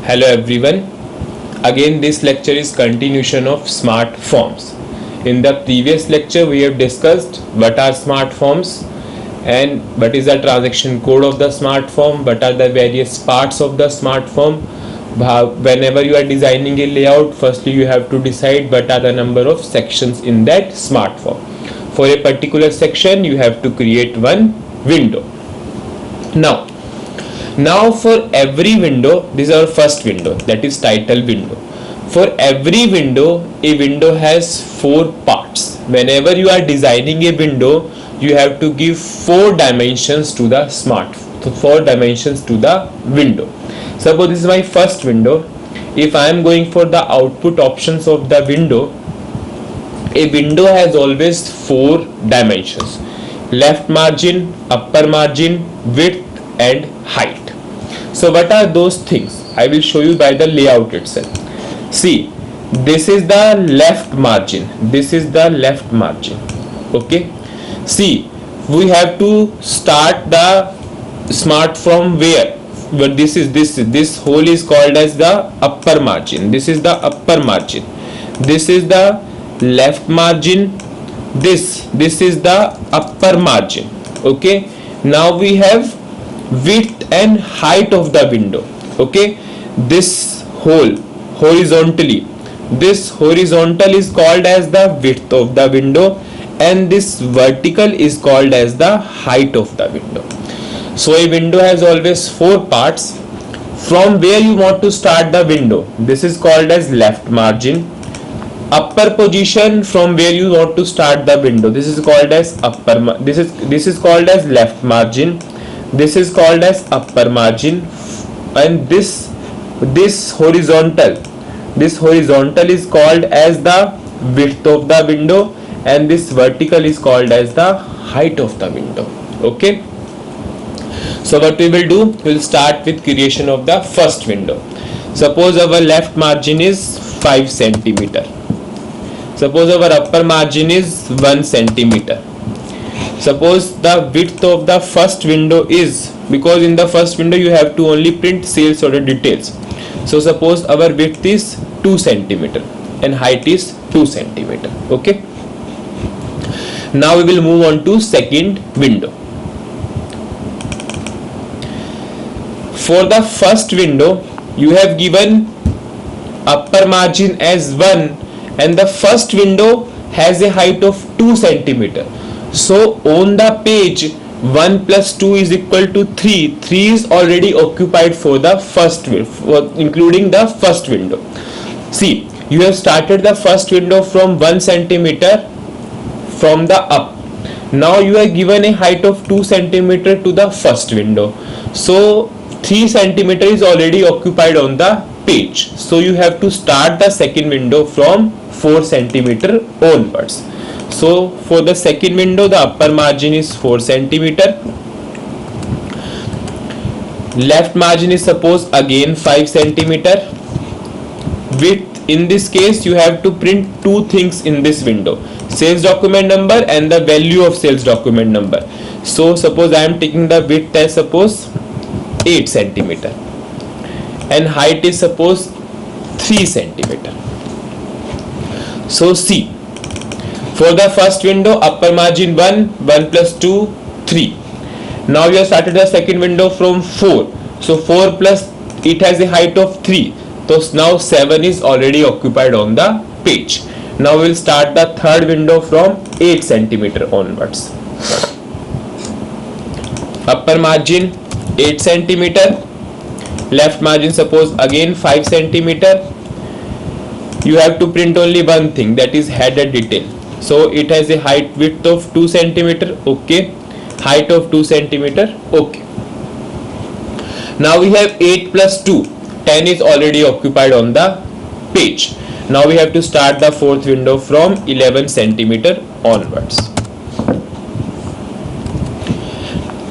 Hello everyone. Again this lecture is continuation of smart forms. In the previous lecture we have discussed what are smart forms and what is the transaction code of the smart form, what are the various parts of the smart form. Whenever you are designing a layout, firstly you have to decide what are the number of sections in that smart form. For a particular section you have to create one window. Now for every window, this is our first window, that is title window. For every window, a window has 4 parts. Whenever you are designing a window, you have to give 4 dimensions to the window. Suppose this is my first window. If I am going for the output options of the window, a window has always 4 dimensions: left margin, upper margin, width and height. So what are those things? I will show you by the layout itself. See, this is the left margin, this is the left margin. Okay, see, we have to start the smart from where? But this whole is called as the upper margin. This is the upper margin, this is the left margin, this is the upper margin. Okay, now we have width and height of the window. Okay, this whole horizontally, this horizontal is called as the width of the window and this vertical is called as the height of the window. So a window has always 4 parts. From where you want to start the window, this is called as left margin. Upper position, from where you want to start the window, this is called as this is called as left margin, this is called as upper margin, and this horizontal is called as the width of the window and this vertical is called as the height of the window. Okay, so what we will do, we will start with creation of the first window. Suppose our left margin is 5 centimeter. Suppose our upper margin is 1 centimeter. Suppose the width of the first window is, because in the first window you have to only print sales order details. So suppose our width is 2 centimeter and height is 2 centimeter. Okay. Now we will move on to second window. For the first window, you have given upper margin as 1 and the first window has a height of 2 centimeter. So on the page 1 plus 2 is equal to 3. 3 is already occupied for the first window, including the first window. See, you have started the first window from 1 centimeter from the up. Now you are given a height of 2 centimeter to the first window. So 3 centimeter is already occupied on the page. So you have to start the second window from 4 centimeter onwards. So for the second window, the upper margin is 4 centimeter. Left margin is suppose again 5 centimeter. Width, in this case you have to print 2 things in this window: sales document number and the value of sales document number. So suppose I am taking the width as suppose 8 centimeter and height is suppose 3 centimeter. So see, for the first window, upper margin 1 plus 2, 3. Now you have started the second window from 4. So 4 plus, it has a height of 3. So now 7 is already occupied on the page. Now we will start the third window from 8 centimeter onwards. Upper margin 8 centimeter. Left margin suppose again 5 centimeter. You have to print only one thing, that is header detail. So it has a height width of 2 centimeter. Okay, height of 2 centimeter. Okay, now we have 8 plus 2, 10 is already occupied on the page. Now we have to start the fourth window from 11 centimeter onwards.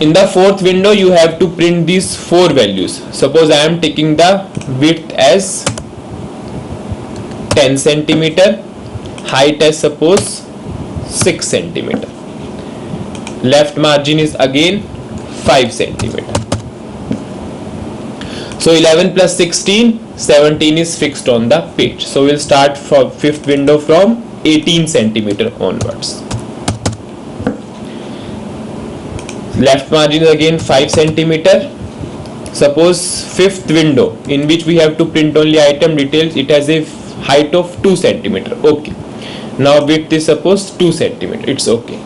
In the fourth window you have to print these 4 values. Suppose I am taking the width as 10 centimeter, height as suppose 6 centimeter. Left margin is again 5 centimeter. So 11 plus 16, 17 is fixed on the page. So we'll start from fifth window from 18 centimeter onwards. Left margin is again 5 centimeter. Suppose fifth window in which we have to print only item details, it has a height of 2 centimeter. Okay. Now width is suppose 2 centimeter. It's okay.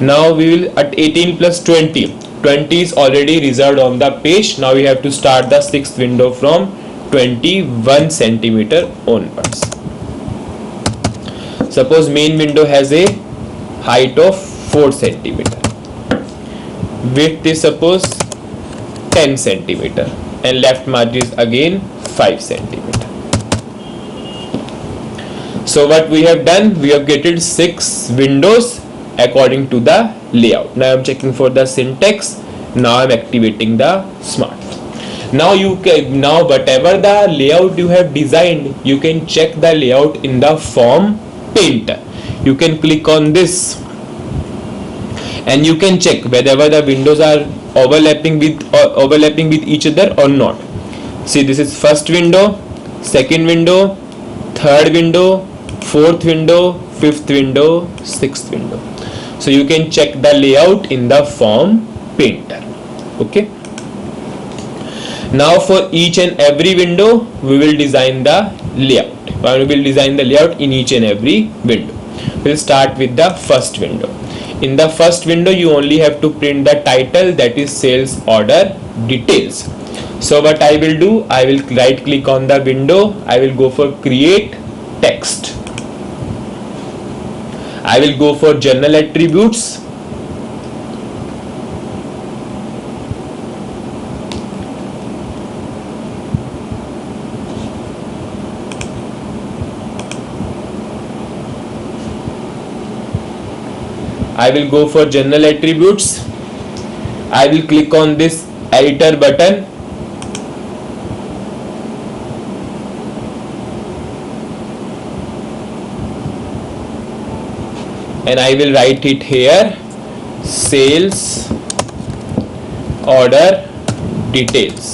Now we will at 18 plus 20. 20 is already reserved on the page. Now we have to start the sixth window from 21 centimeter onwards. Suppose main window has a height of 4 centimeter. Width is suppose 10 centimeter and left margin is again 5 centimeter. So what we have done, we have created 6 windows according to the layout. Now I am checking for the syntax. Now I am activating the smart. Now now whatever the layout you have designed, you can check the layout in the form painter. You can click on this and you can check whether the windows are overlapping with each other or not. See, this is first window, second window, third window, fourth window, fifth window, sixth window. So you can check the layout in the form painter. Okay. Now for each and every window we will design the layout. We will design the layout in each and every window. We'll start with the first window. In the first window you only have to print the title, that is sales order details. So what I will do, I will right click on the window, I will go for create text. I will go for general attributes. I will go for general attributes. I will click on this editor button. And I will write it here, sales order details.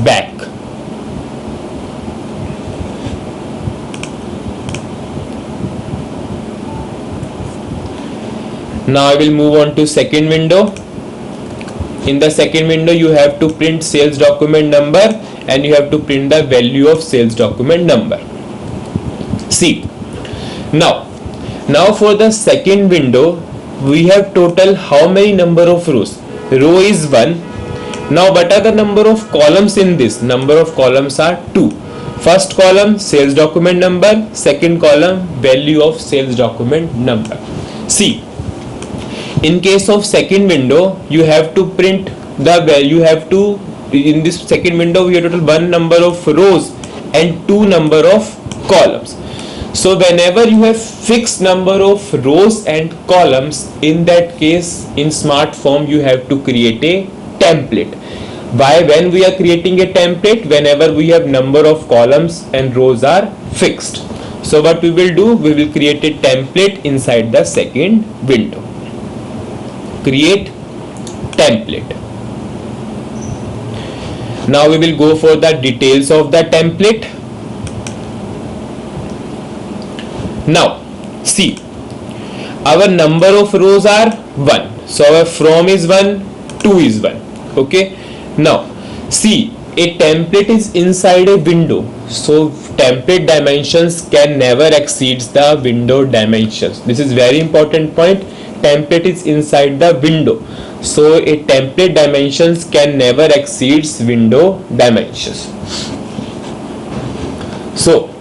Back. Now I will move on to second window. In the second window you have to print sales document number and you have to print the value of sales document number. See, now for the second window we have total how many number of rows? Row is 1. Now what are the number of columns in this? Number of columns are 2. First column sales document number, second column value of sales document number. See, in case of second window you have to print the value, in this second window we have total 1 number of rows and 2 number of columns. So whenever you have fixed number of rows and columns, in that case in smart form you have to create a template. Why? When we are creating a template, whenever we have number of columns and rows are fixed. So what we will do, we will create a template inside the second window. Create template. Now we will go for the details of the template. Now see, our number of rows are 1, so our from is 1, 2 is 1. Okay. Now see, a template is inside a window, so template dimensions can never exceed the window dimensions. This is very important point. Template is inside the window, so a template dimensions can never exceed window dimensions. So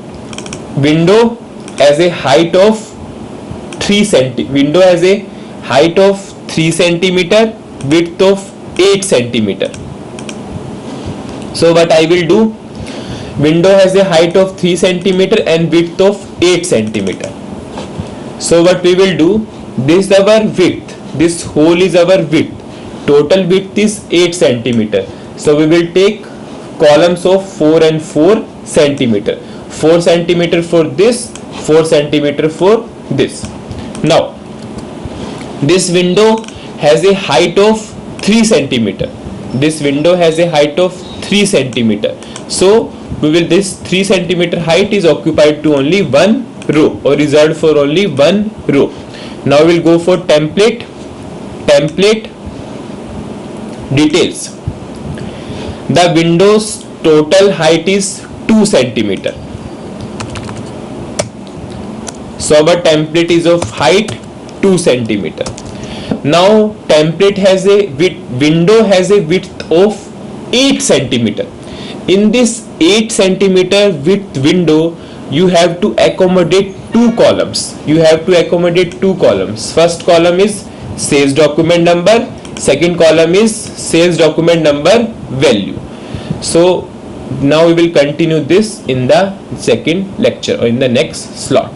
window has a height of 3 cm. Window has a height of 3 centimeter, width of 8 centimeter. So what I will do, window has a height of 3 centimeter and width of 8 centimeter. So what we will do, this is our width, this whole is our width, total width is 8 centimeter. So we will take columns of 4 and 4 centimeter, 4 centimeter for this, 4 centimeter for this. Now this window has a height of 3 centimeter. This window has a height of 3 centimeter. So this 3 centimeter height is occupied to only one row, or reserved for only one row. Now we'll go for template details. The window's total height is 2 centimeter. So our template is of height 2 centimeter. Now template has a window has a width of 8 centimeter. In this 8 centimeter width window, you have to accommodate two columns. First column is sales document number. Second column is sales document number value. So now we will continue this in the second lecture, or in the next slot.